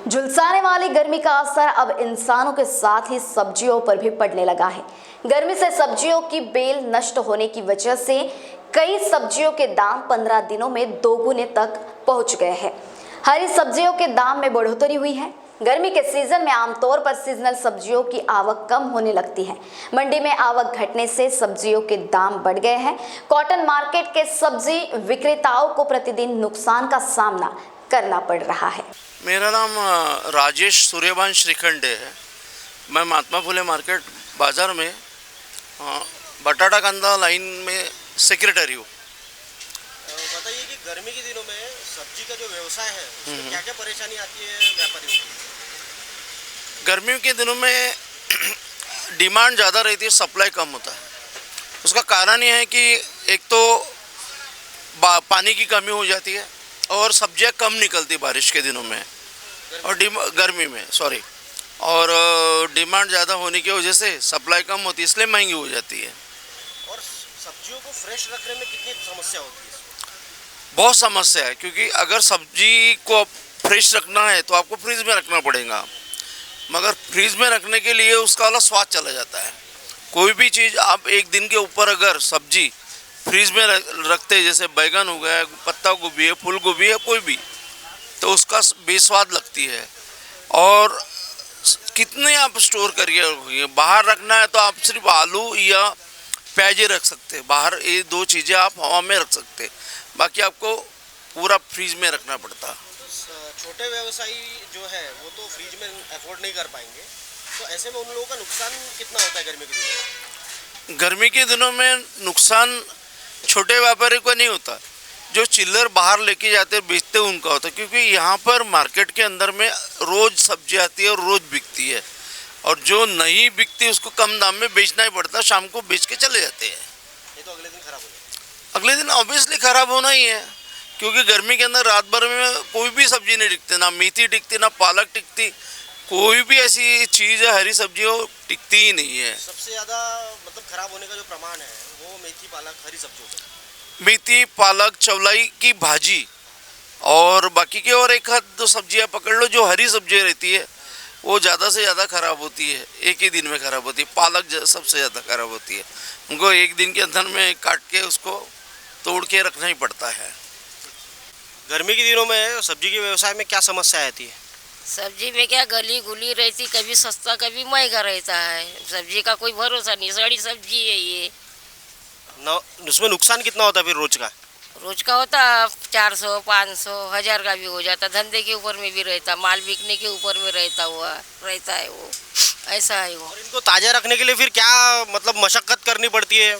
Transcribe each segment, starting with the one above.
झुलसाने वाली गर्मी का असर अब इंसानों के साथ ही सब्जियों पर भी पड़ने लगा है। गर्मी से सब्जियों की बेल नष्ट होने की वजह से कई सब्जियों के दाम 15 दिनों में दोगुने तक पहुंच गए हैं। हरी सब्जियों के दाम में बढ़ोतरी हुई है। गर्मी के सीजन में आमतौर पर सीजनल सब्जियों की आवक कम होने लगती है। मंडी में आवक घटने से सब्जियों के दाम बढ़ गए हैं। कॉटन मार्केट के सब्जी विक्रेताओं को प्रतिदिन नुकसान का सामना करना पड़ रहा है। मेरा नाम राजेश सूर्यवंश श्रीखंडे है। मैं महात्मा फुले मार्केट बाज़ार में बटाटा कांदा लाइन में सेक्रेटरी हूँ। बताइए कि गर्मी के दिनों में सब्जी का जो व्यवसाय है उसमें क्या क्या परेशानी आती है व्यापारियों को? गर्मियों के दिनों में डिमांड ज़्यादा रहती है, सप्लाई कम होता है। उसका कारण ये है कि एक तो पानी की कमी हो जाती है और सब्जियां कम निकलती बारिश के दिनों में और गर्मी में और डिमांड ज़्यादा होने की वजह से सप्लाई कम होती है, इसलिए महंगी हो जाती है। और सब्जियों को फ्रेश रखने में कितनी समस्या होती है? बहुत समस्या है, क्योंकि अगर सब्जी को फ्रेश रखना है तो आपको फ्रीज में रखना पड़ेगा, मगर फ्रीज में रखने के लिए उसका वाला स्वाद चला जाता है। कोई भी चीज़ आप एक दिन के ऊपर अगर सब्जी फ्रीज में रखते, जैसे बैगन हो गया, पत्ता गोभी है, फूल गोभी है, कोई भी, तो उसका बेस्वाद लगती है। और कितने आप स्टोर करिए, बाहर रखना है तो आप सिर्फ आलू या प्याज रख सकते हैं बाहर, ये दो चीज़ें आप हवा में रख सकते हैं, बाकी आपको पूरा फ्रीज में रखना पड़ता। तो छोटे व्यवसायी जो है वो तो फ्रीज में अफोर्ड नहीं कर पाएंगे, तो ऐसे में उन लोगों का नुकसान कितना होता है गर्मी के दिनों में? गर्मी के दिनों में नुकसान छोटे व्यापारी को नहीं होता, जो चिल्लर बाहर लेके जाते बेचते उनका होता है, क्योंकि यहाँ पर मार्केट के अंदर में रोज़ सब्जी आती है और रोज़ बिकती है, और जो नहीं बिकती उसको कम दाम में बेचना ही पड़ता, शाम को बेच के चले जाते हैं। ये तो अगले दिन खराब हो जाता है। अगले दिन ऑब्वियसली खराब होना ही है, क्योंकि गर्मी के अंदर रात भर में कोई भी सब्जी नहीं टिकती, ना मेथी टिकती, ना पालक टिकती, कोई भी ऐसी चीज़ है हरी सब्जी वो टिकती ही नहीं है। सबसे ज़्यादा मतलब खराब होने का जो प्रमाण है वो मेथी पालक हरी सब्जियों का। मेथी पालक चौलाई की भाजी और बाकी के और एक हाथ दो सब्जियां पकड़ लो, जो हरी सब्जी रहती है वो ज़्यादा से ज़्यादा खराब होती है, एक ही दिन में खराब होती है। पालक सबसे ज़्यादा खराब होती है, उनको एक दिन के अंदर में काट के उसको तोड़ के रखना ही पड़ता है। गर्मी के दिनों में सब्जी के व्यवसाय में क्या समस्या आती है? सब्जी में क्या गली गुली रहती, कभी सस्ता कभी महंगा रहता है। सब्जी का कोई भरोसा नहीं, सड़ी सब्जी है ये। उसमें नुकसान कितना होता है फिर रोज का? रोज का होता 400 500 1000 का भी हो जाता। धंधे के ऊपर में भी रहता, माल बिकने के ऊपर में रहता है वो, ऐसा है वो। और इनको ताज़ा रखने के लिए फिर क्या मतलब मशक्कत करनी पड़ती है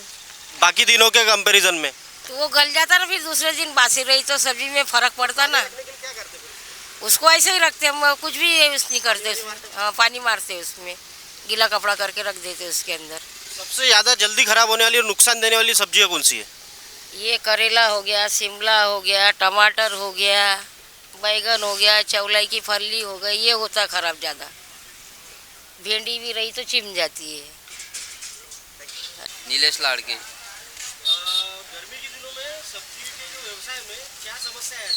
बाकी दिनों के कंपैरिजन में? तो वो गल जाता ना, फिर दूसरे दिन बासी रही तो सब्जी में फर्क पड़ता ना। क्या करते उसको ऐसे ही रखते, हम कुछ भी यूज नहीं करते उसमें। हाँ, पानी मारते उसमें, गीला कपड़ा करके रख देते उसके अंदर। सबसे ज़्यादा जल्दी खराब होने वाली और नुकसान देने वाली सब्जियाँ कौन सी है? ये करेला हो गया, शिमला हो गया, टमाटर हो गया, बैगन हो गया, चौलाई की फली हो गई, ये होता खराब ज़्यादा। भिंडी भी रही तो चिम जाती है। नीलेश लाड़के। गर्मी के दिनों में सब्जी के जो व्यवसाय में क्या समस्या है?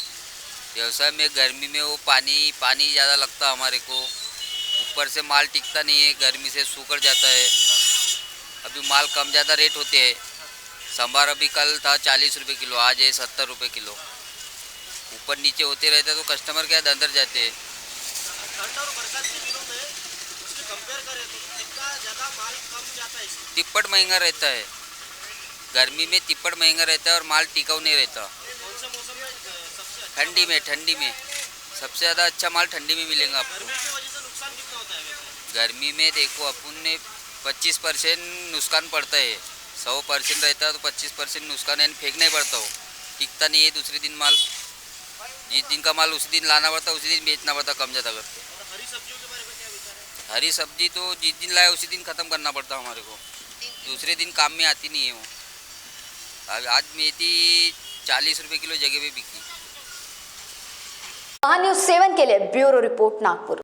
व्यवसाय में गर्मी में वो पानी ज़्यादा लगता है हमारे को, ऊपर से माल टिकता नहीं है, गर्मी से सूख जाता है। अभी माल कम ज़्यादा रेट होते हैं। संभार अभी कल था 40 रुपये किलो, आज है 70 रुपये किलो। ऊपर नीचे होते रहते तो कस्टमर क्या अंदर जाते हैं। ठंड और बरसात के दिनों में उससे कंपेयर करें तो जितना ज़्यादा माल कम जाता है इसमें। तिप्पट महंगा रहता है, गर्मी में तिप्पट महंगा रहता है और माल टिकाऊ नहीं रहता। कौन से मौसम में सबसे अच्छा? ठंडी में सबसे ज़्यादा अच्छा माल ठंडी में मिलेगा आपको। गर्मी की वजह से नुकसान कितना होता है वैसे? गर्मी में देखो अपन ने 25% नुकसान पड़ता है, 100% रहता है तो 25% नुकसान है, फेंकना ही पड़ता हो, टिकता नहीं है दूसरे दिन माल। जिस दिन का माल उसी दिन लाना पड़ता, उसी दिन बेचना पड़ता कम ज़्यादा करके। और हरी सब्जियों के बारे में क्या विचार है? हरी सब्जी तो जिस दिन लाए उसी दिन ख़त्म करना पड़ता हमारे को, दूसरे दिन काम में आती नहीं है वो। आज मेथी 40 रुपये किलो जगह पे बिकी। महान्यूज़ 7 के लिए ब्यूरो रिपोर्ट नागपुर।